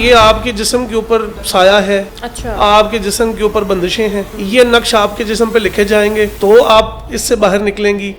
ये आपके जिस्म के ऊपर साया है, अच्छा, आपके जिस्म के ऊपर बंदिशें हैं, ये नक्श आपके जिस्म पे लिखे जाएंगे तो आप इससे बाहर निकलेंगी।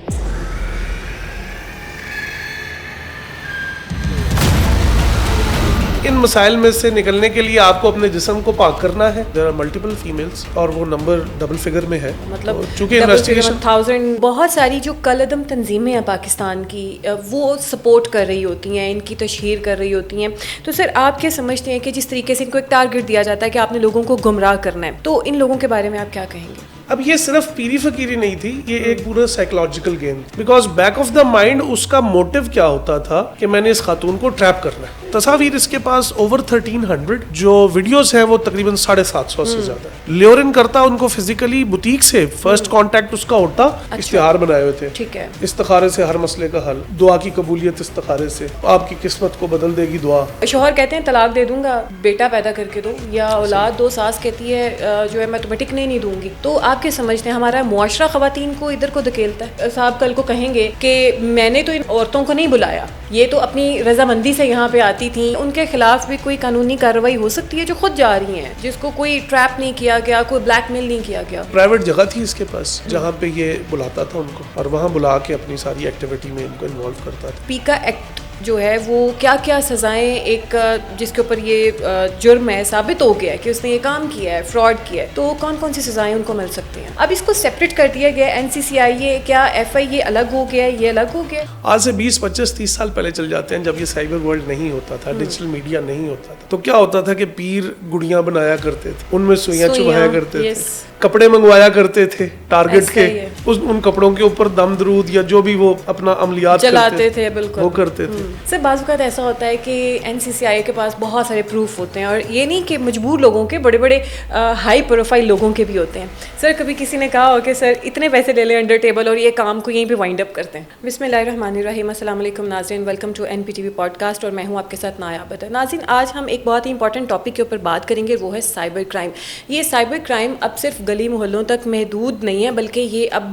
इन मसाइल में से निकलने के लिए आपको अपने जिस्म को पाक करना है। देयर आर मल्टीपल फीमेल्स और वो नंबर डबल फिगर में है, मतलब चूंकि इन्वेस्टिगेशन 1000। बहुत सारी जो कलअदम तंजीमें हैं पाकिस्तान की, वो सपोर्ट कर रही होती हैं, इनकी तशहीर कर रही होती हैं। तो सर आप क्या समझते हैं कि जिस तरीके से इनको एक टारगेट दिया जाता है कि आपने लोगों को गुमराह करना है, तो इन लोगों के बारे में आप क्या कहेंगे? अब ये सिर्फ पीरी फकीरी नहीं थी, ये एक पूरा psychological game, because back of the mind उसका मोटिव क्या होता था कि मैंने इस खातून को ट्रैप करना है। तस्वीर इसके पास ओवर 1300, जो वीडियोस है वो तकरीबन 750 से ज्यादा है। ल्योरिन करता उनको फिजिकली, बुटीक से फर्स्ट कांटेक्ट उसका होता। अच्छा। इश्तिहार बनाए हुए थे, ठीक है, इस्तिखारे से हर मसले का हल, दुआ की कबूलियत इस्तिखारे से, आपकी किस्मत को बदल देगी दुआ। शोहर कहते हैं तलाक दे दूंगा, बेटा पैदा करके दो, या औलाद दो। सास कहती है जो है मैं तुम्हें टिकने नहीं दूंगी। तो आप क्या समझते हैं हमारा मुआशरा खवातीन को इधर को धकेलता है? साहब कल को कहेंगे कि मैंने तो इन औरतों को नहीं बुलाया, ये तो अपनी रजामंदी से यहाँ पे आती थी। उनके खिलाफ भी कोई कानूनी कार्रवाई हो सकती है जो खुद जा रही हैं, जिसको कोई ट्रैप नहीं किया गया, कोई ब्लैकमेल नहीं किया गया। प्राइवेट जगह थी इसके पास जहाँ पे ये बुलाता था उनको, और वहाँ बुला के अपनी सारी एक्टिविटी में इनको इन्वॉल्व करता था। पीका एक्ट जो है वो क्या क्या सज़ाएं, एक जिसके ऊपर ये जुर्म है, साबित हो गया है कि उसने ये काम किया है, फ्रॉड किया है, तो कौन कौन सी सज़ाएं उनको मिल सकती हैं? अब इसको सेपरेट कर दिया गया, NCCI क्या FI ये अलग हो गया, ये अलग हो गया? आज से 20, 25, 30 साल पहले चल जाते हैं, जब ये साइबर वर्ल्ड नहीं होता था, डिजिटल मीडिया नहीं होता था, तो क्या होता था कि पीर गुड़ियां बनाया करते थे, उनमें सुइयां चुभाया करते थे, कपड़े मंगवाया करते थे टारगेट के, उन कपड़ों के ऊपर दम दरूद या जो भी वो अपना अमलियात चलाते थे, बिल्कुल वो करते थे। सर बाज़ ऐसा होता है कि NCCI के पास बहुत सारे प्रूफ होते हैं, और ये नहीं कि मजबूर लोगों के, बड़े बड़े हाई प्रोफाइल लोगों के भी होते हैं। सर कभी किसी ने कहा हो कि सर इतने पैसे ले लें अंडर टेबल और ये काम को यहीं पे वाइंड अप करते हैं? बिस्मिल्लाहिर्रहमानिर्रहीम, अस्सलाम वालेकुम नाज़रीन, वेलकम टू NPTV पॉडकास्ट, और मैं हूँ आपके साथ नाया अबद। नाज़रीन, आज हम एक बहुत ही इंपॉर्टेंट टॉपिक के ऊपर बात करेंगे, वो है साइबर क्राइम। ये साइबर क्राइम अब सिर्फ गली मोहल्लों तक महदूद नहीं है, बल्कि ये अब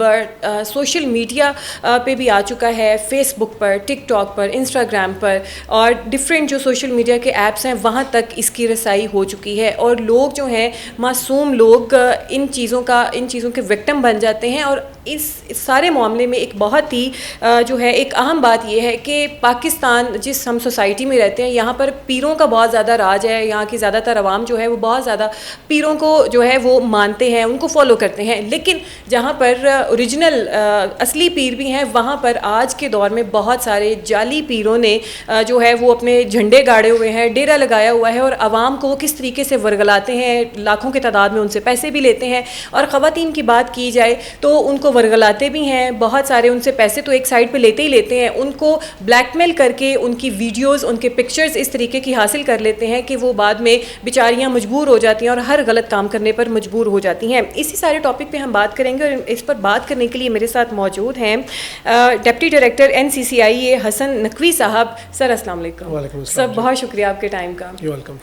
सोशल मीडिया पे भी आ चुका है। फेसबुक पर, टिकटॉक पर, इंस्टाग्राम पर और डिफरेंट जो सोशल मीडिया के ऐप्स हैं वहाँ तक इसकी रसाई हो चुकी है, और लोग जो हैं, मासूम लोग इन चीज़ों के विक्टिम बन जाते हैं। और इस सारे मामले में एक बहुत ही जो है एक अहम बात यह है कि पाकिस्तान जिस हम सोसाइटी में रहते हैं, यहाँ पर पीरों का बहुत ज़्यादा राज है। यहाँ की ज़्यादातर आवाम जो है वो बहुत ज़्यादा पीरों को जो है वो मानते हैं, उनको फॉलो करते हैं। लेकिन जहाँ पर ओरिजिनल असली पीर भी हैं, वहाँ पर आज के दौर में बहुत सारे जाली पीरों ने जो है वो अपने झंडे गाड़े हुए हैं, डेरा लगाया हुआ है, और आवाम को वो किस तरीके से वर्गलाते हैं, लाखों की तादाद में उनसे पैसे भी लेते हैं। और ख़वातीन की बात की जाए तो उनको वर्गलाते भी हैं, बहुत सारे उनसे पैसे तो एक साइड पे लेते ही लेते हैं, उनको ब्लैकमेल करके उनकी वीडियोस, उनके पिक्चर्स इस तरीके की हासिल कर लेते हैं कि वो बाद में बेचारियाँ मजबूर हो जाती हैं और हर गलत काम करने पर मजबूर हो जाती हैं। इसी सारे टॉपिक पे हम बात करेंगे, और इस पर बात करने के लिए मेरे साथ मौजूद हैं deputy director NCCI Hasan Naqvi sahab. Sir अस्सलाम वालेकुम। सर बहुत शुक्रिया आपके टाइम का। वेलकम।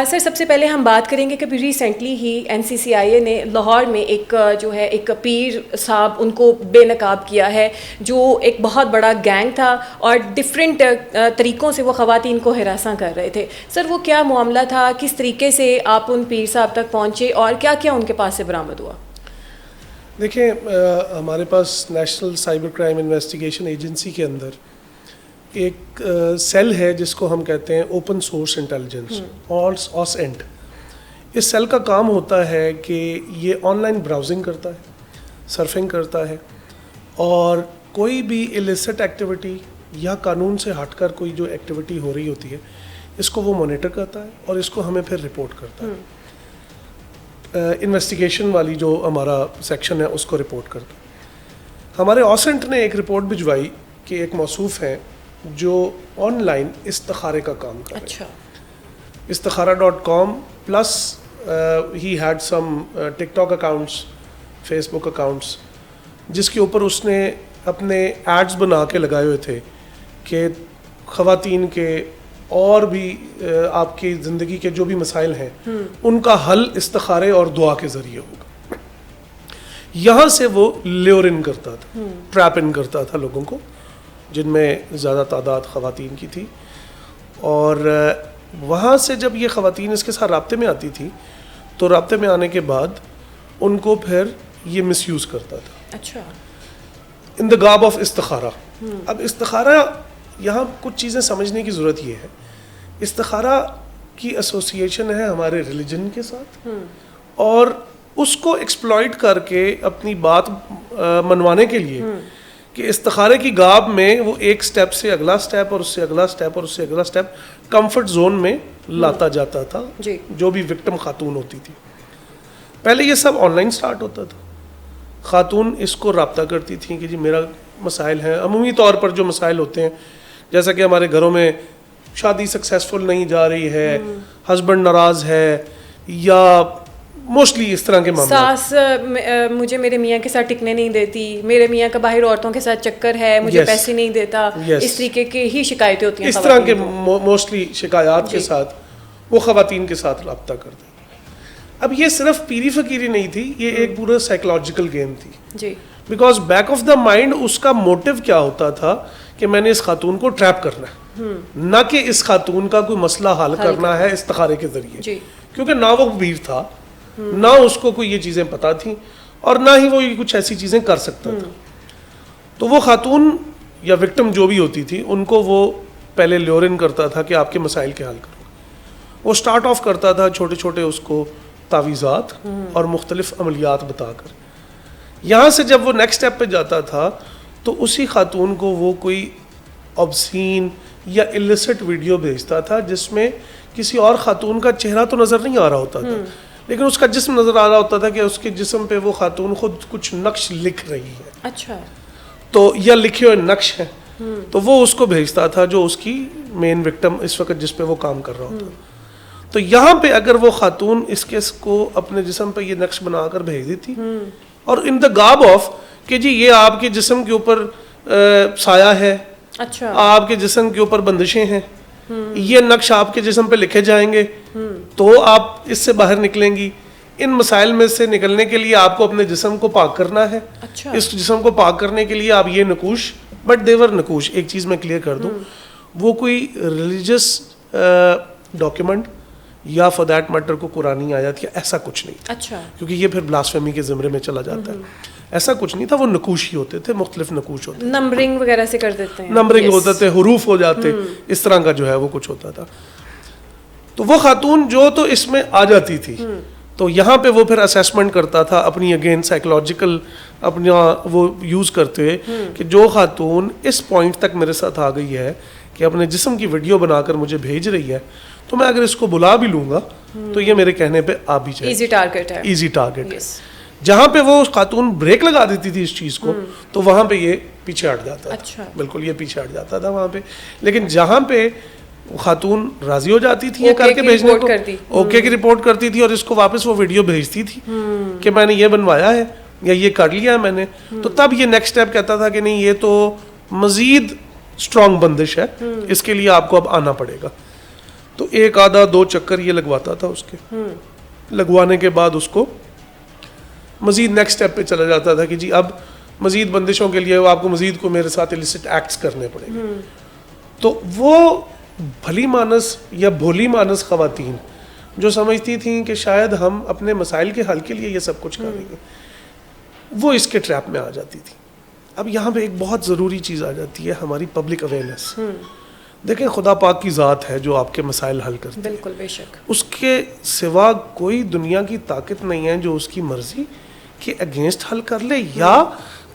सर सबसे पहले हम बात करेंगे कि रिसेंटली ही NCCI ने लाहौर में एक जो है एक पीर साहब, उनको बेनकाब किया है, जो एक बहुत बड़ा गैंग था और डिफरेंट तरीक़ों से वो ख़वातीन को हिरासा कर रहे थे। सर वो क्या मामला था, किस तरीके से आप उन पीर साहब तक पहुँचे और क्या क्या उनके पास से बरामद हुआ? देखिए, हमारे पास national cyber crime investigation agency के अंदर एक सेल है जिसको हम कहते हैं ओपन सोर्स इंटेलिजेंस, OSINT। इस सेल का काम होता है कि ये ऑनलाइन ब्राउजिंग करता है, सर्फिंग करता है, और कोई भी इलिसिट एक्टिविटी या कानून से हटकर कोई जो एक्टिविटी हो रही होती है, इसको वो मॉनिटर करता है और इसको हमें फिर रिपोर्ट करता है। इन्वेस्टिगेशन वाली जो हमारा सेक्शन है उसको रिपोर्ट करता है। हमारे OSINT ने एक रिपोर्ट भिजवाई कि एक मौसूफ है जो ऑनलाइन इस्तिखारे का काम कर रहे हैं। istikhara.com plus he had some TikTok accounts, Facebook accounts, जिसके ऊपर उसने अपने एड्स बना के लगाए हुए थे कि ख़वातीन के और भी आपकी ज़िंदगी के जो भी मसाइल हैं उनका हल इस्तिखारे और दुआ के ज़रिए होगा। यहाँ से वो ल्योर इन करता था, ट्रैप इन करता था लोगों को, जिनमें ज़्यादा तादाद ख़वातीन की थी। और वहाँ से जब ये ख़वातीन इसके साथ राब्ते में आती थी तो राब्ते में आने के बाद उनको फिर ये मिसयूज़ करता था। अच्छा। इन द गाब ऑफ इस्तिखारा। अब इस्तिखारा, यहाँ कुछ चीज़ें समझने की ज़रूरत ये है, इस्तिखारा की एसोसिएशन है हमारे रिलीजन के साथ और उसको एक्सप्लॉइट करके अपनी बात मनवाने के लिए कि इस्तिखारे की गाब में वो एक स्टेप से अगला स्टेप और उससे अगला स्टेप और उससे अगला स्टेप कंफर्ट जोन में लाता जाता था जी। जो भी विक्टिम खातून होती थी। पहले ये सब ऑनलाइन स्टार्ट होता था, खातून इसको राब्ता करती थी कि जी मेरा मसाइल हैं, अमूमी तौर पर जो मसाइल होते हैं, जैसा कि हमारे घरों में शादी सक्सेसफुल नहीं जा रही है, हस्बैंड नाराज़ है, या मोस्टली इस तरह के मामले। सास मुझे मेरे मियाँ के साथ टिकने नहीं देती, मेरे मियाँ का बाहर औरतों के साथ चक्कर है, मुझे पैसे नहीं देता, इस तरीके की ही शिकायतें होती हैं। इस तरह के मोस्टली शिकायत के साथ वो ख़वातीन के साथ रब्ता करते। अब ये सिर्फ पीरी फकीरी नहीं थी, ये एक पूरा साइकोलॉजिकल गेम थी जी। Because back of the mind उसका मोटिव क्या होता था कि मैंने इस खातून को ट्रैप करना है, ना कि इस खातून का कोई मसला हल करना है इस्तिखारे के जरिए, क्योंकि ना वो वीर था, ना उसको कोई ये चीज़ें पता थी और ना ही वो ये कुछ ऐसी चीज़ें कर सकता था। तो वो खातून या विक्टिम जो भी होती थी उनको वो पहले ल्योर इन करता था कि आपके मसाइल के हल करो। वो स्टार्ट ऑफ करता था छोटे छोटे उसको तावीज़ात और मुख्तलिफ अमलियात बताकर। यहाँ से जब वो नेक्स्ट स्टेप पे जाता था तो उसी खातून को वो कोई ऑब्सीन या इलिसिट वीडियो भेजता था जिसमें किसी और खातून का चेहरा तो नज़र नहीं आ रहा होता था, लेकिन उसका जिस्म नज़र आ रहा होता था कि उसके जिस्म पे वो खातून खुद कुछ नक्श लिख रही है। अच्छा। तो या लिखे हुए नक्श हैं, तो वो उसको भेजता था जो उसकी मेन विक्टिम इस वक्त जिस पे वो काम कर रहा होता। तो यहाँ पे अगर वो खातून इस केस को अपने जिस्म पे ये नक्श बनाकर भेज देती और इन द गाब ऑफ कि जी ये आपके जिस्म के ऊपर साया है, अच्छा, आपके जिस्म के ऊपर बंदिशें हैं, ये नक्श आपके जिस्म पे लिखे जाएंगे तो आप इससे बाहर निकलेंगी। इन मसाइल में से निकलने के लिए आपको अपने जिस्म को पाक करना है। अच्छा। इस जिस्म को पाक करने के लिए आप ये नकूश, बट देवर नकूश, एक चीज़ मैं क्लियर कर दूं, वो कोई रिलीजियस डॉक्यूमेंट या फॉर दैट मैटर को कुरानी आयत या ऐसा कुछ नहीं। अच्छा। क्योंकि ये फिर ब्लास्फेमी के ज़िम्रे में चला जाता है। ऐसा कुछ नहीं था, वो नकूश ही होते थे, मुख्तलिफ नकूश होते थे, नंबरिंग वगैरह से कर देते हैं, नंबरिंग होते थे, हुरूफ हो जाते, इस तरह का जो है वो कुछ होता था। तो वो खातून जो तो इसमें आ जाती थी, तो यहाँ पे वो फिर असेसमेंट करता था अपनी अगेन साइकोलॉजिकल अपना वो यूज़ करते हुए कि जो खातून इस पॉइंट तक मेरे साथ आ गई है कि अपने जिस्म की वीडियो बनाकर मुझे भेज रही है, तो मैं अगर इसको बुला भी लूँगा तो ये मेरे कहने पे आ भी जाए। इजी टारगेट है, इजी टारगेट है। जहाँ पे वो खातून ब्रेक लगा देती थी इस चीज़ को तो वहाँ पे ये पीछे हट जाता था। अच्छा। बिल्कुल ये पीछे हट जाता था वहाँ पे। लेकिन जहाँ पे खातून राजी हो जाती थी ये करके भेजने को, ओके की रिपोर्ट करती थी और इसको वापस वो वीडियो भेजती थी कि मैंने ये बनवाया है या ये कर लिया है मैंने, तो तब ये नेक्स्ट स्टेप कहता था कि नहीं ये तो मजीद स्ट्रॉन्ग बंदिश है, इसके लिए आपको अब आना पड़ेगा। तो एक आधा 2 चक्कर ये लगवाता था उसके, लगवाने के बाद उसको मजीद नेक्स्ट स्टेप पे चला जाता था कि जी अब मजीद बंदिशों के लिए आपको मजीद को मेरे साथ इलिसिट एक्ट्स करने पड़ेंगे। तो वो भली मानस या भोली मानस ख़वातीन जो समझती थी कि शायद हम अपने मसाइल के हल के लिए ये सब कुछ करेंगे, वो इसके ट्रैप में आ जाती थी। अब यहाँ पे एक बहुत ज़रूरी चीज़ आ जाती है, हमारी पब्लिक अवेयरनेस। देखें, खुदा पाक की ज़ात है जो आपके मसाइल हल करती है, बिल्कुल बेशक, उसके सिवा कोई दुनिया की ताकत नहीं है जो उसकी मर्ज़ी के अगेंस्ट हल कर ले या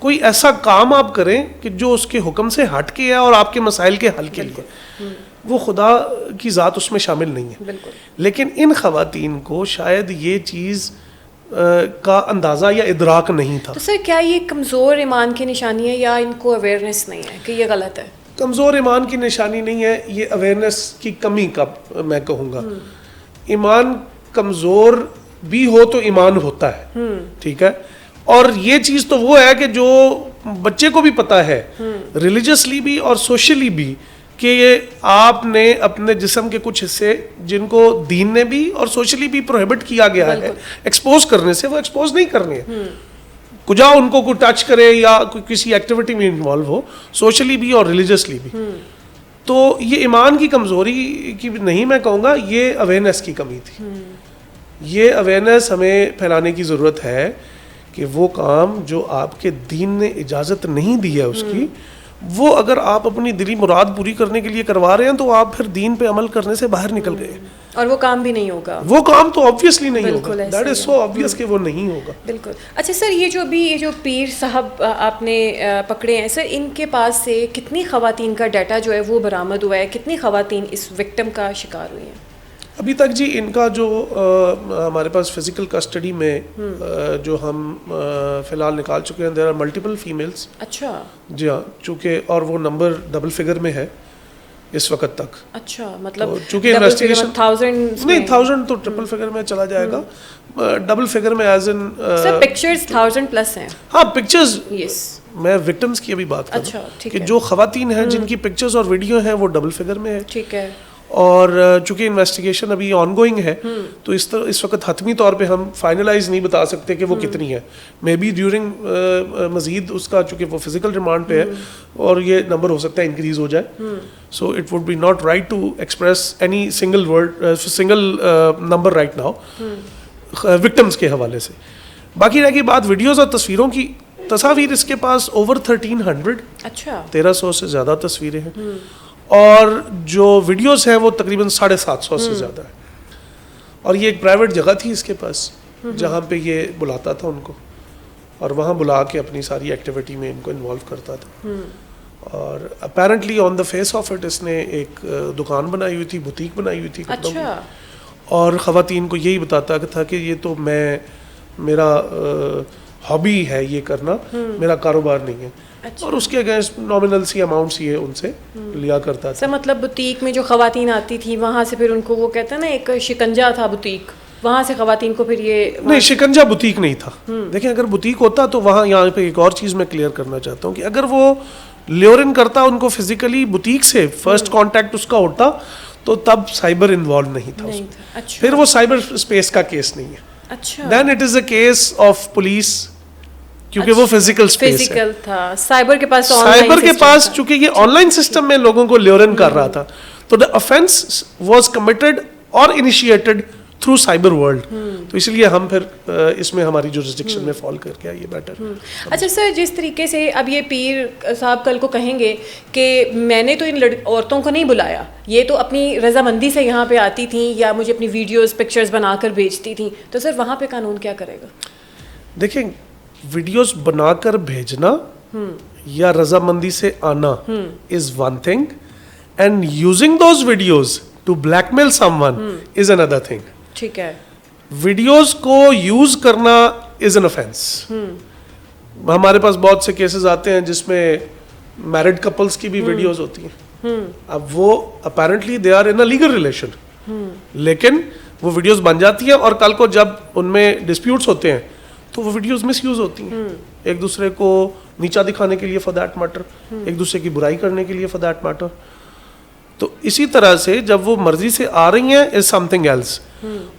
कोई ऐसा काम आप करें कि जो उसके हुक्म से हट के है और आपके मसाइल के हल के लिए, वो खुदा की ज़ात उसमें शामिल नहीं है। लेकिन इन ख़वातीन को शायद ये चीज़ का अंदाज़ा या इदराक नहीं था। तो सर क्या ये कमज़ोर ईमान की निशानी है या इनको अवेयरनेस नहीं है कि ये गलत है? कमज़ोर ईमान की निशानी नहीं है, ये अवेयरनेस की कमी का मैं कहूँगा। ईमान कमज़ोर भी हो तो ईमान होता है, ठीक है। और ये चीज़ तो वो है कि जो बच्चे को भी पता है रिलीजियसली भी और सोशली भी कि ये आपने अपने जिस्म के कुछ हिस्से जिनको दीन ने भी और सोशली भी प्रोहिबिट किया गया है एक्सपोज करने से, वो एक्सपोज नहीं करने हैं। कुछ उनको कोई टच करे या कोई किसी एक्टिविटी में इन्वॉल्व हो, सोशली भी और रिलीजियसली भी, तो ये ईमान की कमज़ोरी की नहीं मैं कहूँगा, ये अवेयरनेस की कमी थी। ये अवेयरनेस हमें फैलाने की ज़रूरत है कि वो काम जो आपके दीन ने इजाज़त नहीं दी है उसकी, वो अगर आप अपनी दिली मुराद पूरी करने के लिए करवा रहे हैं तो आप फिर दीन पे अमल करने से बाहर निकल गए, और वो काम भी नहीं होगा। वो काम तो ऑब्वियसली नहीं होगा, बिल्कुल दैट इज सो ऑब्वियस कि वो नहीं होगा। बिल्कुल। अच्छा सर, ये जो पीर साहब आपने पकड़े हैं सर, इनके पास से कितनी ख़वातीन का डाटा जो है वो बरामद हुआ है, कितनी ख़वातीन इस विक्टिम का शिकार हुई हैं? अभी तक जी इनका जो हमारे पास फिजिकल कस्टडी में जो हम फ़िलहाल निकाल चुके हैं, देयर आर मल्टीपल फीमेल्स। अच्छा जी हाँ, चूँकि और वो नंबर डबल फिगर में है इस वक्त तक। अच्छा, मतलब चूँकि इन्वेस्टिगेशन 1000 नहीं, 1000 तो ट्रिपल फिगर में चला जाएगा, डबल फिगर में as in sir pictures 1000 plus हैं। हाँ पिक्चर्स, यस मैं विक्टिम्स की अभी बात कर अच्छा, रहा हूँ ठीक कि है। जो खवातीन हैं जिनकी पिक्चर्स और वीडियो हैं वो डबल फिगर में है। ठीक है। और चूंकि इन्वेस्टिगेशन अभी ऑनगोइंग है तो इस वक्त हतमी तौर पे हम फाइनलाइज नहीं बता सकते कि वो कितनी है। मे बी ड्यूरिंग मजीद उसका, चूंकि वो फिजिकल रिमांड पे है और ये नंबर हो सकता है इंक्रीज हो जाए, so it would be not right to express any single number right now victims के हवाले से। बाकी रह गई बात वीडियोस और तस्वीरों की, तस्वीर इसके पास ओवर 1300, अच्छा 1300 से ज़्यादा तस्वीरें हैं, और जो वीडियोस हैं वो तकरीबन 750 से ज़्यादा है। और ये एक प्राइवेट जगह थी इसके पास जहाँ पे ये बुलाता था उनको, और वहाँ बुला के अपनी सारी एक्टिविटी में इनको इन्वॉल्व करता था। और apparently on the face of it इसने एक दुकान बनाई हुई थी, बुटीक बनाई हुई थी कपड़ों की, अच्छा और ख़वातीन को यही बताता था कि ये तो मेरा हॉबी है ये करना, मेरा कारोबार नहीं है। अच्छा। और उसके अगेंस्ट नॉमिनल सी अमाउंट्स ये उनसे लिया करता था। सर मतलब बुटीक में जो ख़वातीन आती थी वहाँ से फिर उनको, वो कहते हैं ना एक शिकंजा था बुटीक, वहाँ से ख़वातीन को फिर ये नहीं, शिकंजा बुटीक नहीं था। देखें, अगर बुटीक होता तो वहाँ, यहाँ पे एक और चीज़ मैं क्लियर करना चाहता हूँ कि अगर वो ल्योरिन करता उनको फिजिकली बुटीक से, फर्स्ट कांटेक्ट उसका होता, तो तब साइबर इन्वॉल्व नहीं था उसमें। अच्छा फिर वो साइबर स्पेस का केस नहीं है। अच्छा, then it is a case of police, क्योंकि वो फिजिकल स्पेस है। फिजिकल था, साइबर के पास साइबर के पास चूंकि ये ऑनलाइन सिस्टम में लोगों को ल्योरन कर रहा था, तो द ऑफेंस वाज कमिटेड और इनिशिएटेड थ्रू साइबर वर्ल्ड। तो इसलिए हम फिर इसमें हमारी जुरिस्डिक्शन में फॉल करके आए, ये बेटर। अच्छा सर, जिस तरीके से अब ये पीर साहब कल को कहेंगे कि मैंने तो इन औरतों को नहीं बुलाया, ये तो अपनी रजामंदी से यहाँ पे आती थी या मुझे अपनी वीडियोस पिक्चर्स बनाकर भेजती थी, तो सर वहाँ पे कानून क्या करेगा? देखें, वीडियोस बनाकर भेजना या रजामंदी से आना is one thing, and using those videos to blackmail someone is another thing. ठीक है। वीडियोस को यूज करना इज एन ऑफेंस। हमारे पास बहुत से केसेस आते हैं जिसमें मैरिड कपल्स की भी वीडियोस होती हैं। अब वो apparently they are in a legal relation, लेकिन वो वीडियोस बन जाती हैं और कल को जब उनमें डिस्प्यूट्स होते हैं तो वो वीडियोस मिसयूज होती हैं, एक दूसरे को नीचा दिखाने के लिए फॉर दैट मैटर, एक दूसरे की बुराई करने के लिए फॉर दैट मैटर। तो इसी तरह से जब वो मर्जी से आ रही हैं इज समथिंग एल्स,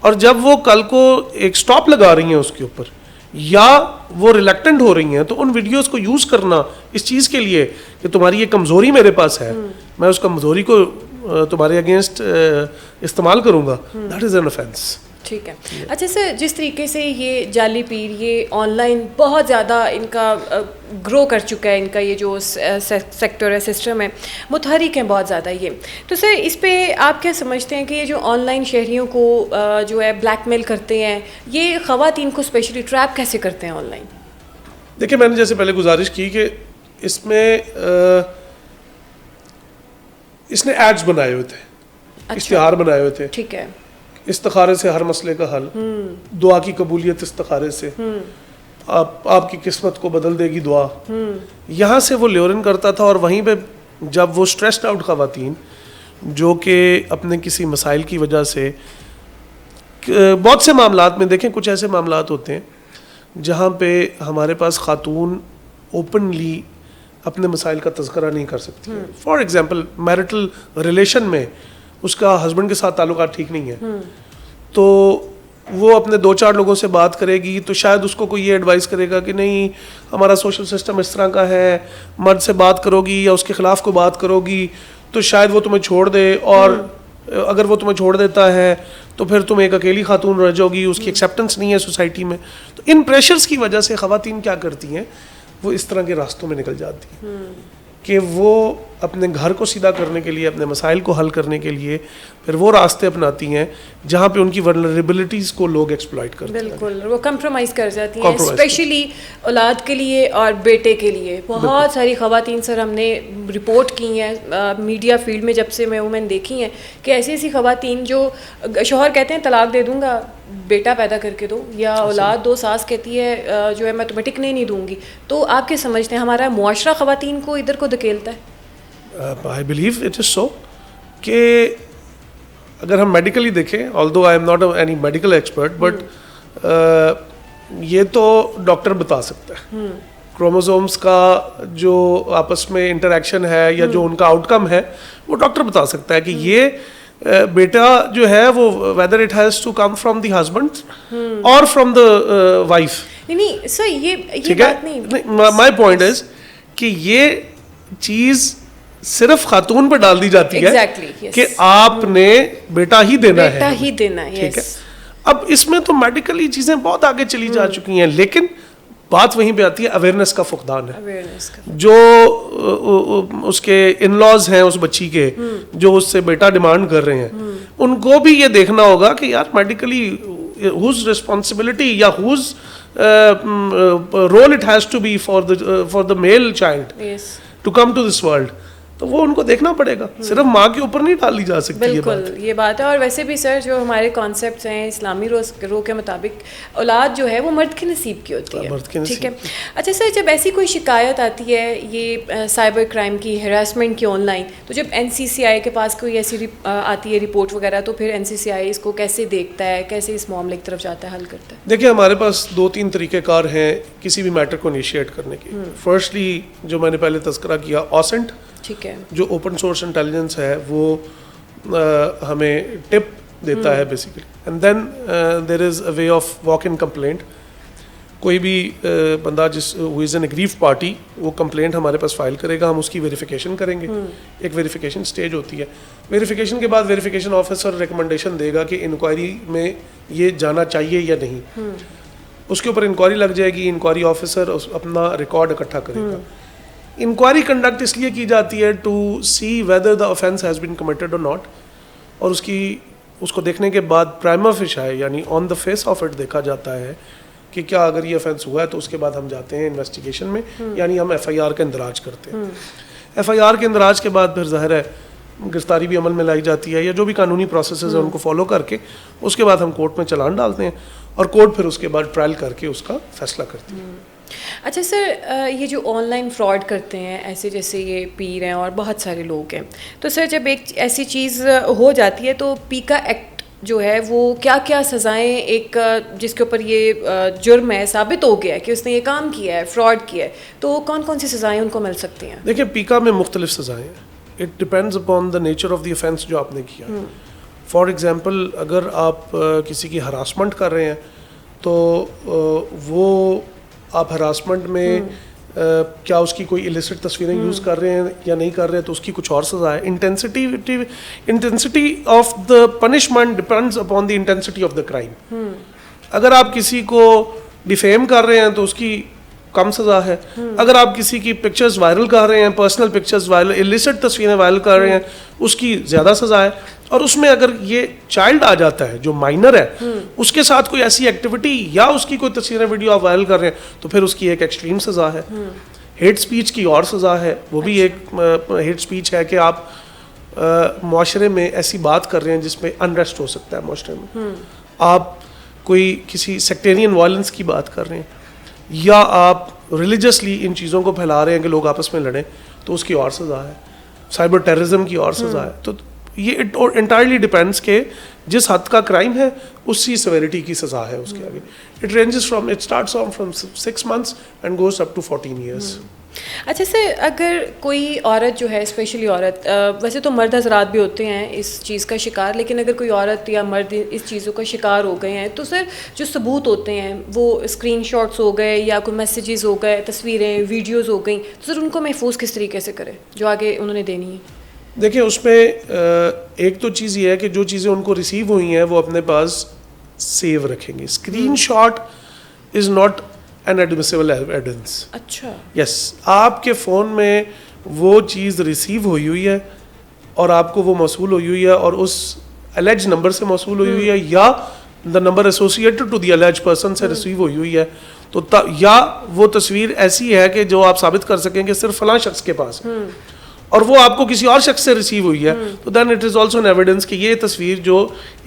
और जब वो कल को एक स्टॉप लगा रही हैं उसके ऊपर या वो रिलेक्टेंट हो रही हैं, तो उन वीडियोस को यूज करना इस चीज़ के लिए कि तुम्हारी ये कमजोरी मेरे पास है, मैं उस कमजोरी को तुम्हारे अगेंस्ट इस्तेमाल करूंगा, दैट इज एन ऑफेंस। ठीक है। अच्छा सर, जिस तरीके से ये जाली पीर ये ऑनलाइन बहुत ज़्यादा इनका ग्रो कर चुका है, इनका ये जो सेक्टर है, सिस्टम है, मुतहरिक है बहुत ज़्यादा ये, तो सर इस पे आप क्या समझते हैं कि ये जो ऑनलाइन शहरियों को जो है ब्लैकमेल करते हैं, ये ख़वातीन को स्पेशली ट्रैप कैसे करते हैं ऑनलाइन? देखिए, मैंने जैसे पहले गुजारिश की कि इसमें इसने एड्स बनाए हुए थे, इश्तिहार बनाए हुए थे। ठीक है। इस्तिखारे से हर मसले का हल, दुआ की कबूलियत इस्तिखारे से, आपकी किस्मत को बदल देगी दुआ, यहाँ से वो ल्योरन करता था। और वहीं पे जब वो स्ट्रेस्ड आउट ख़वातीन जो कि अपने किसी मसाइल की वजह से, बहुत से मामलात में देखें, कुछ ऐसे मामलात होते हैं जहाँ पे हमारे पास खातून ओपनली अपने मसाइल का तज़किरा नहीं कर सकती। फॉर एग्ज़ाम्पल, मैरिटल रिलेशन में उसका हस्बैंड के साथ ताल्लुकात ठीक नहीं है, तो वो अपने 2-4 लोगों से बात करेगी, तो शायद उसको कोई ये एडवाइस करेगा कि नहीं, हमारा सोशल सिस्टम इस तरह का है, मर्द से बात करोगी या उसके ख़िलाफ़ को बात करोगी तो शायद वो तुम्हें छोड़ दे, और अगर वो तुम्हें छोड़ देता है तो फिर तुम एक अकेली खातून रह जाओगी, उसकी एक्सेप्टेंस नहीं है सोसाइटी में। तो इन प्रेशर्स की वजह से ख़वातीन क्या करती हैं, वो इस तरह के रास्तों में निकल जाती हैं कि वो अपने घर को सीधा करने के लिए, अपने मसाइल को हल करने के लिए फिर वो रास्ते अपनाती हैं जहाँ पे उनकी वल्नरेबिलिटीज़ को लोग एक्सप्लॉइट करते हैं। बिल्कुल, वो कंप्रोमाइज़ कर जाती हैं, स्पेशली औलाद के लिए और बेटे के लिए। बहुत सारी ख़वातीन सर हमने रिपोर्ट की हैं मीडिया फील्ड में, जब से मैं वुमेन देखी हैं कि ऐसी ऐसी ख़वातीन जो शौहर कहते हैं तलाक दे दूँगा, बेटा पैदा करके दो, या औलाद दो, सास कहती है जो है मैं तुम्हें टिकने नहीं दूंगी। तो आप क्या समझते हैं, हमारा मुआशरा ख़वातीन को इधर को धकेलता है? I believe it is so कि अगर हम मेडिकली देखें, although I am not any medical expert, but ये तो डॉक्टर बता सकता है। क्रोमोसोम्स का जो आपस में इंटरेक्शन है या जो उनका आउटकम है, वो डॉक्टर बता सकता है कि ये बेटा जो है वो whether it has to come from the husband और फ्रॉम द वाइफ। नहीं सर, ये बात नहीं, माय पॉइंट इज कि ये चीज़ सिर्फ खातून पे डाल दी जाती है कि आपने बेटा ही देना है, बेटा ही देना है, ठीक है। अब इसमें तो मेडिकली चीज़ें बहुत आगे चली जा चुकी हैं, लेकिन बात वहीं पे आती है, अवेयरनेस का फुकदान है। जो उसके इन लॉज हैं उस बच्ची के, जो उससे बेटा डिमांड कर रहे हैं, उनको भी ये देखना होगा कि यार मेडिकली हुज रिस्पॉन्सिबिलिटी या whose role it has to be for the male child to come to this world. तो वो उनको देखना पड़ेगा, सिर्फ माँ के ऊपर नहीं डाली जा सकती। बिल्कुल ये बात है। और वैसे भी सर जो हमारे कॉन्सेप्ट्स हैं इस्लामी रो के मुताबिक, औलाद जो है वो मर्द के नसीब की होती है, ठीक है। अच्छा सर, जब ऐसी कोई शिकायत आती है ये साइबर क्राइम की, हरासमेंट की ऑनलाइन, तो जब NCCI के पास कोई ऐसी आती है रिपोर्ट वगैरह, तो फिर NCCI इसको कैसे देखता है, कैसे इस मामले की तरफ जाता है, हल करता है? देखिए, हमारे पास 2-3 तरीक़ेकार हैं किसी भी मैटर को इनिशिएट करने की। फर्स्टली जो मैंने पहले तज़किरा किया, ऑसेंट, ठीक है, जो ओपन सोर्स इंटेलिजेंस है, वो हमें टिप देता है basically, and then there is a way of walk in complaint. कोई भी बंदा जिस who is an aggrieved party, वो कंप्लेंट हमारे पास फाइल करेगा, हम उसकी वेरिफिकेशन करेंगे। एक वेरिफिकेशन स्टेज होती है, वेरिफिकेशन के बाद वेरिफिकेशन ऑफिसर रिकमेंडेशन देगा कि इंक्वायरी में ये जाना चाहिए या नहीं। उसके ऊपर इंक्वायरी लग जाएगी, इंक्वायरी ऑफिसर अपना रिकॉर्ड इकट्ठा करेगा। इंक्वायरी कंडक्ट इसलिए की जाती है to see whether the offence has been committed और नॉट, और उसको देखने के बाद प्राइमा फेशियाई यानी on the face of it देखा जाता है कि क्या अगर ये ऑफेंस हुआ है, तो उसके बाद हम जाते हैं इन्वेस्टिगेशन में, यानी हम FIR का इंदराज करते हैं। FIR के इंदराज के बाद फिर ज़ाहिर है गिरफ्तारी भी अमल में लाई जाती है, या जो भी कानूनी प्रोसेस है उनको फॉलो करके उसके बाद हम कोर्ट में चालान डालते हैं, और कोर्ट फिर उसके बाद ट्रायल करके उसका फैसला करती है। अच्छा सर, ये जो ऑनलाइन फ्रॉड करते हैं ऐसे, जैसे ये पीर हैं और बहुत सारे लोग हैं, तो सर जब एक ऐसी चीज़ हो जाती है तो पीका एक्ट जो है वो क्या क्या सज़ाएं, एक जिसके ऊपर ये जुर्म है साबित हो गया है कि उसने ये काम किया है, फ्रॉड किया है, तो कौन कौन सी सज़ाएं उनको मिल सकती हैं? देखिए, पीका में मुख्तलिफ सज़ाएँ हैं, it depends upon the nature of the offence जो आपने किया। फॉर एग्ज़ाम्पल, अगर आप किसी की हरासमेंट कर रहे हैं, तो वो आप हरासमेंट में क्या उसकी कोई इलिसिट तस्वीरें यूज़ कर रहे हैं या नहीं कर रहे हैं, तो उसकी कुछ और सज़ा है। Intensity of the punishment depends upon the intensity of the crime. अगर आप किसी को डिफेम कर रहे हैं तो उसकी कम सज़ा है। अगर आप किसी की पिक्चर्स वायरल कर रहे हैं, पर्सनल पिक्चर्स वायरल, इलिसिट तस्वीरें वायरल कर रहे हैं, उसकी ज़्यादा सज़ा है। और उसमें अगर ये चाइल्ड आ जाता है जो माइनर है, उसके साथ कोई ऐसी एक्टिविटी या उसकी कोई तस्वीरें वीडियो आप वायरल कर रहे हैं, तो फिर उसकी एक एक्सट्रीम सज़ा है। हेट स्पीच की और सज़ा है, वो भी एक हेट स्पीच है कि आप मुआशरे में ऐसी बात कर रहे हैं जिसमें अनरेस्ट हो सकता है मुआशरे में। आप कोई किसी सेक्टेरियन वायलेंस की बात कर रहे हैं, या आप रिलीजियसली इन चीज़ों को फैला रहे हैं कि लोग आपस में लड़ें, तो उसकी और सज़ा है। साइबर टेररिज्म की और सज़ा है। तो ये इट एंटायरली डिपेंड्स के जिस हद का क्राइम है उसी सेवेरिटी की सज़ा है उसके आगे। It starts from 6 months and goes up to 14 years। अच्छा सर, अगर कोई औरत जो है, स्पेशली औरत, वैसे तो मर्द हजरात भी होते हैं इस चीज़ का शिकार, लेकिन अगर कोई औरत या मर्द इस चीज़ों का शिकार हो गए हैं, तो सर जो सबूत होते हैं वो स्क्रीनशॉट्स हो गए या कोई मैसेजेस हो गए, तस्वीरें, वीडियोस हो गई, तो सर उनको महफूज किस तरीके से करें जो आगे उन्होंने देनी है? देखिए उसमें एक तो चीज़ ये है कि जो चीज़ें उनको रिसीव हुई हैं वो अपने पास सेव रखेंगे. Screenshot is not an admissible evidence. अच्छा. यस, आपके फ़ोन में वो चीज़ रिसीव हुई है और आपको वो मौसूल हुई है और उस एलेज नंबर से मौसूल हुई है या the number associated to the alleged person से रिसीव हुई है, तो या वो तस्वीर ऐसी है कि जो आप साबित कर सकें कि सिर्फ फलां शख्स के पास है और वो आपको किसी और शख्स से रिसीव हुई है, तो then it is also an evidence कि ये तस्वीर जो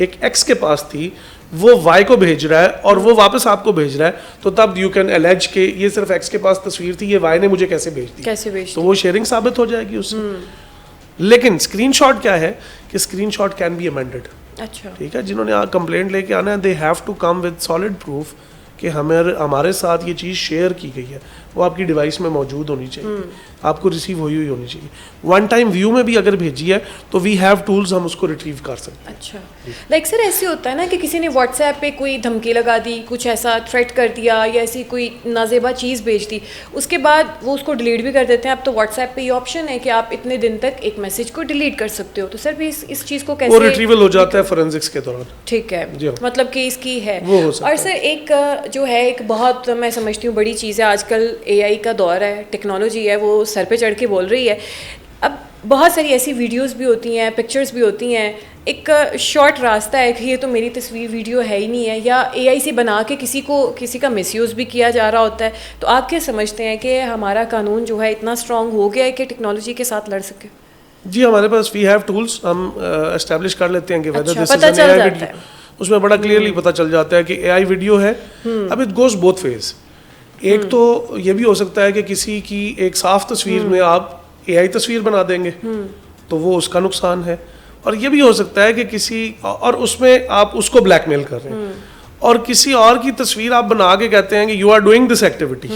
एक एक्स के पास थी वो वाई को भेज रहा है और वो वापस आपको भेज रहा है, तो तब यू कैन एलेज के ये सिर्फ एक्स के पास तस्वीर थी, ये वाई ने मुझे कैसे भेज दी, तो वो शेयरिंग साबित हो जाएगी उससे. लेकिन स्क्रीनशॉट क्या है कि स्क्रीनशॉट कैन बी अमेंडेड. अच्छा. ठीक है, जिन्होंने कंप्लेंट लेके आना है they have to come with solid proof कि हमारे साथ ये चीज़ शेयर की गई है, वो आपकी डिवाइस में मौजूद होनी चाहिए, आपको रिसीव हुई होनी चाहिए. वन टाइम व्यू में भी अगर भेजी है तो वी हैव टूल्स, हम उसको रिट्रीव कर सकते हैं. अच्छा. लाइक सर ऐसे होता है ना कि किसी ने व्हाट्सएप पे कोई धमकी लगा दी, कुछ ऐसा थ्रेट कर दिया या ऐसी कोई नाजेबा चीज़ भेज दी, उसके बाद वो उसको डिलीट भी कर देते हैं. अब तो व्हाट्सएप पे ये ऑप्शन है कि आप इतने दिन तक एक मैसेज को डिलीट कर सकते हो, तो सर भी इस चीज़ को कैसे वो रिट्रीवल हो जाता है फोरेंसिक्स के दौरान. ठीक है, मतलब कि इसकी है. और सर एक जो है एक बहुत मैं समझती हूँ बड़ी चीज़ है, आजकल AI का दौर है, टेक्नोलॉजी है, वो सर पे चढ़ के बोल रही है. अब बहुत सारी ऐसी वीडियोस भी होती हैं, पिक्चर्स भी होती हैं, एक शॉर्ट रास्ता है कि ये तो मेरी तस्वीर वीडियो है ही नहीं है, या AI से बना के किसी का मिसयूज़ भी किया जा रहा होता है. तो आप क्या समझते हैं कि हमारा कानून जो है इतना स्ट्रॉन्ग हो गया है कि टेक्नोलॉजी के साथ लड़ सके? जी, हमारे पास वी हैव टूल्स, हम एस्टेब्लिश कर लेते हैं कि वेदर दिस पता इज चल एन AI जाता है. उसमें बड़ा क्लियरली पता चल जाता है कि AI वीडियो है. अब इट गोज बोथ फेज. एक तो ये भी हो सकता है कि किसी की एक साफ तस्वीर में आप AI तस्वीर बना देंगे, तो वो उसका नुकसान है. और ये भी हो सकता है कि किसी और उसमें आप उसको ब्लैकमेल कर रहे हैं और किसी और की तस्वीर आप बना के कहते हैं कि you are doing this activity,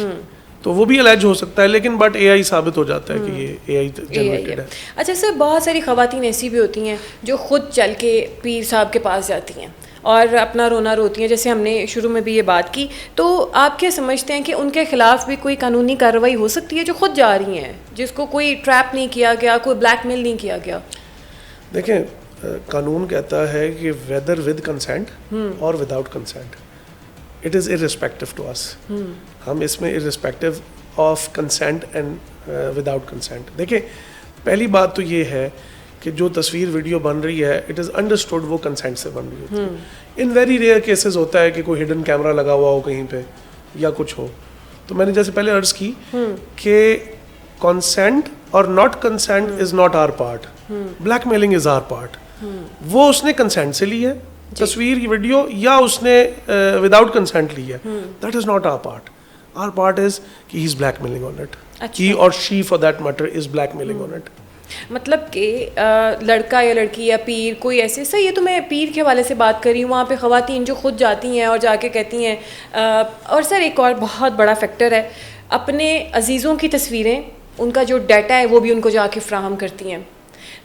तो वो भी अलेज हो सकता है, लेकिन बट AI साबित हो जाता है कि ये AI जनरेटेड है. अच्छा सर, बहुत सारी ख़वातीन ऐसी भी होती हैं जो खुद चल के पीर साहब के पास जाती हैं और अपना रोना रोती हैं, जैसे हमने शुरू में भी ये बात की. तो आप क्या समझते हैं कि उनके खिलाफ भी कोई कानूनी कार्रवाई हो सकती है जो खुद जा रही हैं, जिसको कोई ट्रैप नहीं किया गया, कोई ब्लैकमेल नहीं किया गया? देखें, कानून कहता है कि वेदर विद कंसेंट और without consent, it is irrespective to us. हम इसमें irrespective of consent and without consent. देखें, पहली बात तो ये है कि जो तस्वीर वीडियो बन रही है इट इज़ अंडरस्टूड वो कंसेंट से बन रही होती है. इन वेरी रेयर केसेस होता है कि कोई हिडन कैमरा लगा हुआ हो कहीं पे या कुछ हो. तो मैंने जैसे पहले अर्ज की कि कंसेंट और not consent is not our part, blackmailing is our part. वो उसने कंसेंट से ली है तस्वीर वीडियो या उसने विदाउट कंसेंट ली है, that is not our part. Our part is कि he is blackmailing on it, he और she for that matter is blackmailing on it. मतलब कि लड़का या लड़की या पीर कोई ऐसे, सर ये तो मैं पीर के हवाले से बात कर रही हूँ, वहाँ पे ख़वातीन जो खुद जाती हैं और जाके कहती हैं. और सर एक और बहुत बड़ा फैक्टर है, अपने अजीज़ों की तस्वीरें, उनका जो डाटा है वो भी उनको जाके फ्राहम करती हैं.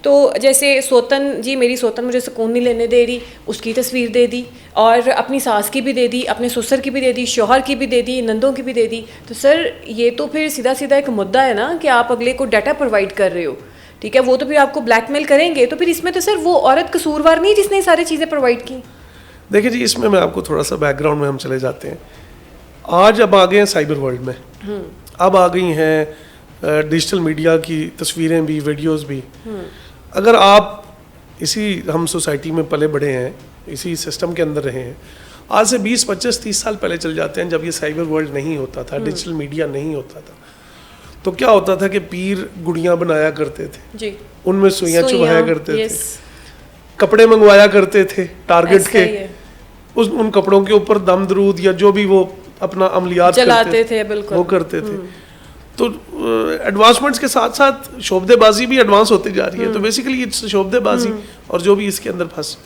तो जैसे सोतन जी, मेरी सोतन मुझे सुकून नहीं लेने दे रही, उसकी तस्वीर दे दी, और अपनी सास की भी दे दी, अपने ससुर की भी दे दी, शौहर की भी दे दी, नंदों की भी दे दी. तो सर ये तो फिर सीधा सीधा एक मुद्दा है ना कि आप अगले को डाटा प्रोवाइड कर रहे हो. ठीक है, वो तो फिर आपको ब्लैकमेल करेंगे, तो फिर इसमें तो सर वो औरत कसूरवार नहीं जिसने ये सारी चीज़ें प्रोवाइड की. देखिए जी, इसमें मैं आपको थोड़ा सा बैकग्राउंड में हम चले जाते हैं. आज अब आ गए हैं साइबर वर्ल्ड में, अब आ गई हैं डिजिटल मीडिया की तस्वीरें भी, वीडियोस भी. अगर आप इसी हम सोसाइटी में पले बढ़े हैं, इसी सिस्टम के अंदर रहे हैं, आज से 20, 25, 30 साल पहले चल जाते हैं जब ये साइबर वर्ल्ड नहीं होता था, डिजिटल मीडिया नहीं होता था. तो क्या होता था कि पीर गुड़ियाँ बनाया करते थे जी, उनमें सुइयाँ चुभाया करते थे, कपड़े मंगवाया करते थे टारगेट के, उन कपड़ों के ऊपर दम दरूद या जो भी वो अपना अमलियात चलाते थे, बिल्कुल वो करते थे. तो एडवांसमेंट्स के साथ साथ शोबदेबाजी भी एडवांस होती जा रही है. तो बेसिकली इट्स शोबदेबाजी और जो भी इसके अंदर फंस.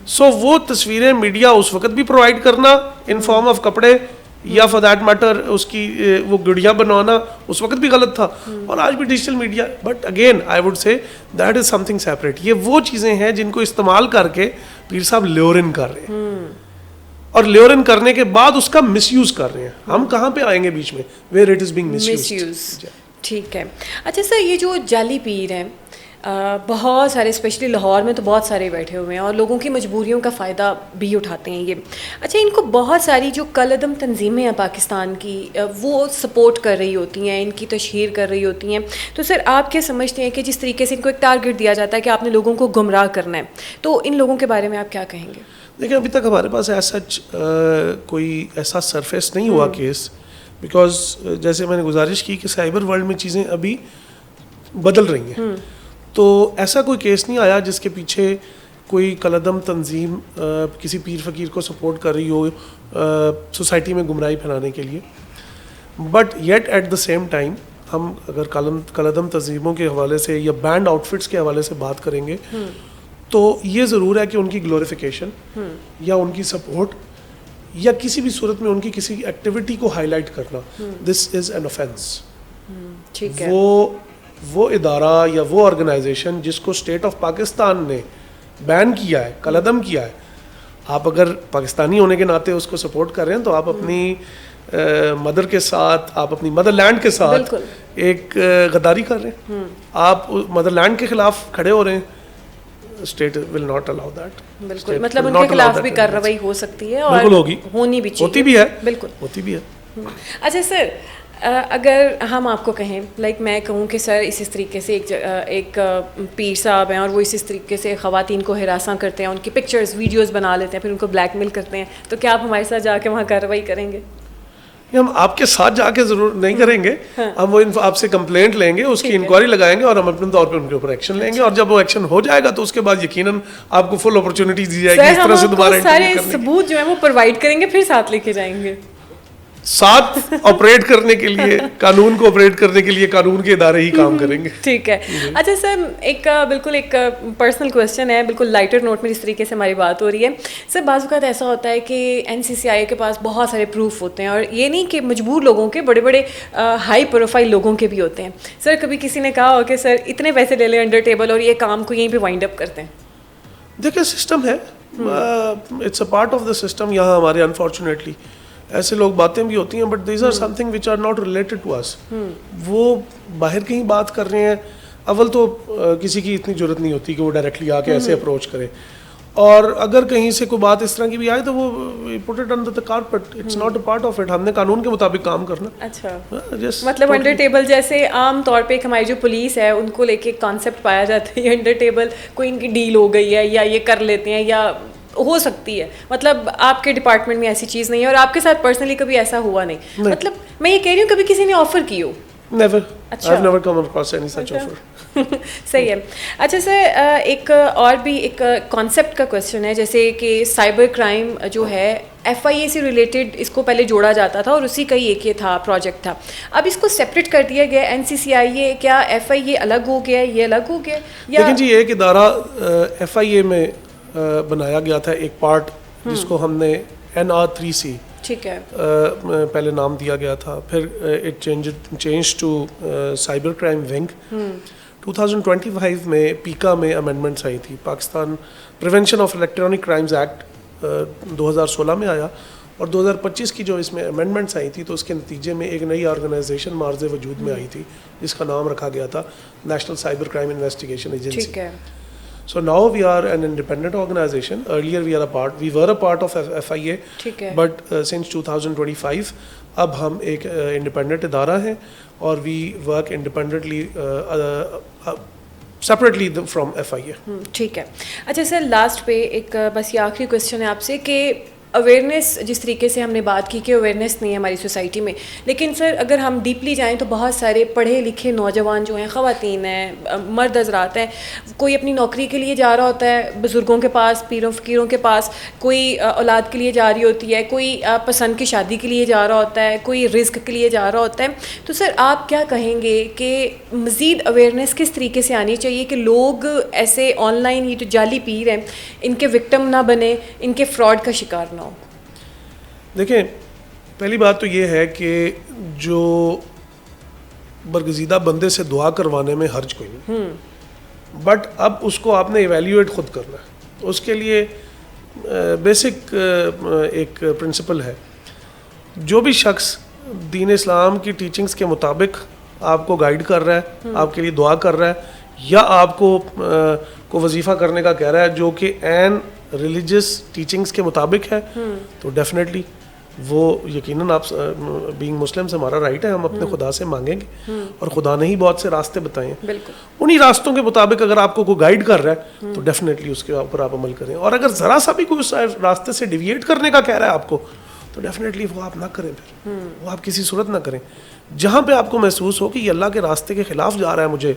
सो वो तस्वीरें मीडिया उस वक्त भी प्रोवाइड करना इन फॉर्म ऑफ कपड़े या फॉर दैट मैटर उसकी वो गुड़ियाँ बनवाना उस वक्त भी गलत था, और आज भी digital media. But again I would say that is something separate. ये वो चीज़ें हैं जिनको इस्तेमाल करके पीर साहब ल्योरिन कर रहे हैं, और ल्योरिन करने के बाद उसका मिसयूज कर रहे हैं. हम कहाँ पे आएंगे बीच में, where it is being misused. ठीक है. अच्छा सर, ये जो जाली पीर हैं, बहुत सारे, स्पेशली लाहौर में तो बहुत सारे बैठे हुए हैं और लोगों की मजबूरियों का फ़ायदा भी उठाते हैं ये। अच्छा, इनको बहुत सारी जो कलअदम तंजीमें हैं पाकिस्तान की वो सपोर्ट कर रही होती हैं, इनकी तशहीर कर रही होती हैं। तो सर आप क्या समझते हैं कि जिस तरीके से इनको एक टारगेट दिया जाता है कि आपने लोगों को गुमराह करना है, तो इन लोगों के बारे में आप क्या कहेंगे? देखिए, अभी तक हमारे पास सच कोई ऐसा सरफेस नहीं हुआ केस, बिकॉज जैसे मैंने गुजारिश की कि साइबर वर्ल्ड में चीज़ें अभी बदल रही हैं, तो ऐसा कोई केस नहीं आया जिसके पीछे कोई कलअदम तंजीम किसी पीर फ़कीर को सपोर्ट कर रही हो सोसाइटी में गुमराही फैलाने के लिए। But yet at the same time हम अगर कलअदम तंजीमों के हवाले से या बैंड आउटफिट्स के हवाले से बात करेंगे तो ये ज़रूर है कि उनकी ग्लोरिफिकेशन या उनकी सपोर्ट या किसी भी सूरत में उनकी किसी एक्टिविटी को हाईलाइट करना, दिस इज़ एन ऑफेंस। ठीक है। वो इदारा या वो ऑर्गेनाइजेशन जिसको स्टेट ऑफ पाकिस्तान ने बैन किया है, कलअदम किया है, आप अगर पाकिस्तानी होने के नाते उसको सपोर्ट कर रहे हैं तो आप अपनी मदर के साथ, आप अपनी मदरलैंड के साथ एक गद्दारी कर रहे हैं। आप मदरलैंड के खिलाफ खड़े हो रहे हैं। State will not allow that. बिल्कुल, मतलब उनके खिलाफ भी कार्रवाई हो सकती है और होगी, होनी भी चाहिए, होती भी है, बिल्कुल होती भी है। अच्छा सर, अगर हम आपको कहें, लाइक मैं कहूँ कि सर इस तरीके से एक पीर साहब हैं और वो इस तरीके से ख़वातीन को हिरासा करते हैं, उनकी पिक्चर्स वीडियोस बना लेते हैं, फिर उनको ब्लैकमेल करते हैं, तो क्या आप हमारे साथ जाके वहाँ कार्रवाई करेंगे? हम आपके साथ जाके जरूर नहीं करेंगे। हम वो आपसे कंप्लेंट लेंगे, उसकी इंक्वायरी लगाएंगे और हम अपने तौर पे उनके ऊपर एक्शन लेंगे। और जब वो एक्शन हो जाएगा तो उसके बाद यकीनन आपको फुल अपॉर्चुनिटी दी जाएगी इस तरह से दोबारा सारे सबूत जो है वो प्रोवाइड करेंगे, फिर साथ लेके जाएंगे, साथ ऑपरेट करने के लिए, कानून को ऑपरेट करने के लिए कानून के इदारे ही काम करेंगे। ठीक है। अच्छा सर, एक बिल्कुल एक पर्सनल क्वेश्चन है, बिल्कुल लाइटर नोट में जिस तरीके से हमारी बात हो रही है। सर बाज़ औक़ात ऐसा होता है कि NCCI के पास बहुत सारे प्रूफ होते हैं, और ये नहीं कि मजबूर लोगों के, बड़े बड़े हाई प्रोफाइल लोगों के भी होते हैं। सर कभी किसी ने कहा हो कि सर इतने पैसे ले लें अंडर टेबल और ये काम को यहीं पर वाइंड अप करते हैं? देखिए, सिस्टम है, it's a part of the system. यहाँ हमारे अनफॉर्चुनेटली ऐसे लोग बातें भी होती हैं, but these are something which are not related to us. वो बाहर कहीं बात कर रहे हैं, अव्वल तो किसी की इतनी जरूरत नहीं होती कि वो डायरेक्टली आके ऐसे अप्रोच करे, और अगर कहीं से कोई बात इस तरह की भी आए तो वो put it under the carpet, it's not a part of it. हमने कानून के मुताबिक काम करना। अच्छा, मतलब अंडर टेबल जैसे आम तौर पे हमारी जो पुलिस है उनको लेके कॉन्सेप्ट पाया जाता है, अंडर टेबल कोई इनकी डील हो गई है या ये कर लेते हैं या हो सकती है, मतलब आपके डिपार्टमेंट में ऐसी चीज़ नहीं है और आपके साथ पर्सनली कभी ऐसा हुआ नहीं? मतलब मैं ये कह रही हूँ कभी किसी ने ऑफर की हो? नेवर। अच्छा, I've never come across any such offer. सही है। अच्छा सर, एक और भी एक कॉन्सेप्ट का क्वेश्चन है, जैसे कि साइबर क्राइम जो है FIA से रिलेटेड इसको पहले जोड़ा जाता था और उसी का ही एक ये था प्रोजेक्ट था, अब इसको सेपरेट कर दिया गया NCCI। ये क्या FIA अलग हो गया, ये अलग हो गया? लेकिन जी एक इदारा FIA में बनाया गया था, एक पार्ट जिसको हमने NR3C, ठीक है, पहले नाम दिया गया था, फिर it change to cyber crime wing. 2025 में पीका में अमेंडमेंट्स आई थी, Pakistan prevention of electronic crimes act 2016 में आया, और 2025 की जो इसमें अमेंडमेंट्स आई थी तो उसके नतीजे में एक नई ऑर्गेनाइजेशन मार्ज़ वजूद में आई थी जिसका नाम रखा गया था national cyber crime investigation agency. So now we are an independent organization. Earlier we were a part of FIA, but since 2025 अब हम एक independent इदारा हैं और we work independently separately from FIA। ठीक है। अच्छा सर, लास्ट पे एक बस ये आखिरी क्वेश्चन है आपसे कि अवेयरनेस, जिस तरीके से हमने बात की कि अवेयरनेस नहीं है हमारी सोसाइटी में, लेकिन सर अगर हम डीपली जाएं तो बहुत सारे पढ़े लिखे नौजवान जो हैं, ख़वातीन हैं, मर्द हज़रात हैं, कोई अपनी नौकरी के लिए जा रहा होता है बुज़ुर्गों के पास, पीरों फ़कीरों के पास, कोई औलाद के लिए जा रही होती है, कोई पसंद की शादी के लिए जा रहा होता है, कोई रिस्क के लिए जा रहा होता है। तो सर आप क्या कहेंगे कि मज़ीद अवेयरनेस किस तरीके से आनी चाहिए कि लोग ऐसे ऑनलाइन ये जो जाली पीर हैं इनके विक्टिम ना बने, इनके फ्रॉड का शिकार ना? देखें, पहली बात तो ये है कि जो बरगज़ीदा बंदे से दुआ करवाने में हर्ज कोई नहीं, बट अब उसको आपने इवेल्यूएट खुद करना है। उसके लिए बेसिक एक प्रिंसिपल है, जो भी शख्स दीन इस्लाम की टीचिंग्स के मुताबिक आपको गाइड कर रहा है, आपके लिए दुआ कर रहा है, या आपको को वजीफ़ा करने का कह रहा है जो कि एन रिलीजियस टीचिंग्स के मुताबिक है, तो डेफिनेटली वो यकीनन आप बीइंग मुस्लिम से हमारा राइट है, हम अपने खुदा से मांगेंगे और खुदा ने ही बहुत से रास्ते बताए हैं, उन्हीं रास्तों के मुताबिक अगर आपको कोई गाइड कर रहा है तो डेफिनेटली उसके ऊपर आप अमल करें। और अगर ज़रा सा भी कोई उस रास्ते से डिविएट करने का कह रहा है आपको, तो डेफिनेटली वो आप ना करें, फिर वो आप किसी सूरत ना करें। जहाँ पे आपको महसूस हो कि ये अल्लाह के रास्ते के खिलाफ जा रहा है मुझे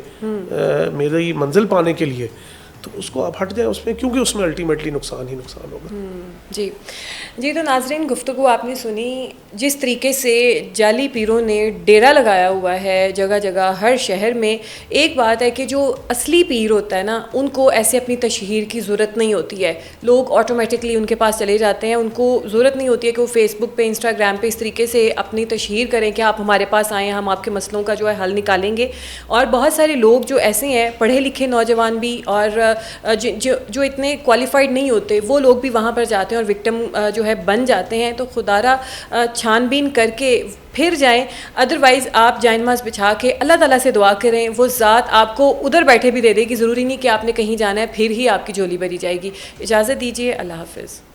मेरी मंजिल पाने के लिए, तो उसको आप हट जाएं उसमें, क्योंकि उसमें अल्टीमेटली नुकसान ही नुकसान होगा। जी जी। तो नाज़रीन, गुफ्तगू आपने सुनी जिस तरीके से जाली पीरों ने डेरा लगाया हुआ है जगह जगह हर शहर में। एक बात है कि जो असली पीर होता है ना, उनको ऐसे अपनी तशहीर की ज़रूरत नहीं होती है, लोग ऑटोमेटिकली उनके पास चले जाते हैं, उनको ज़रूरत नहीं होती है कि वो फेसबुक पे इंस्टाग्राम पे इस तरीके से अपनी तशहीर करें कि आप हमारे पास आएँ, हम आपके मसलों का जो है हल निकालेंगे। और बहुत सारे लोग जो ऐसे हैं, पढ़े लिखे नौजवान भी और जो इतने क्वालिफाइड नहीं होते, वो लोग भी वहाँ पर जाते हैं और विक्टिम जो है बन जाते हैं। तो खुदारा छानबीन करके फिर जाएं, अदरवाइज़ आप जाए नमाज़ बिछा के अल्लाह ताला से दुआ करें, वो ज़ात आपको उधर बैठे भी दे देगी। ज़रूरी नहीं कि आपने कहीं जाना है फिर ही आपकी झोली भरी जाएगी। इजाज़त दीजिए, अल्लाह हाफ़िज़।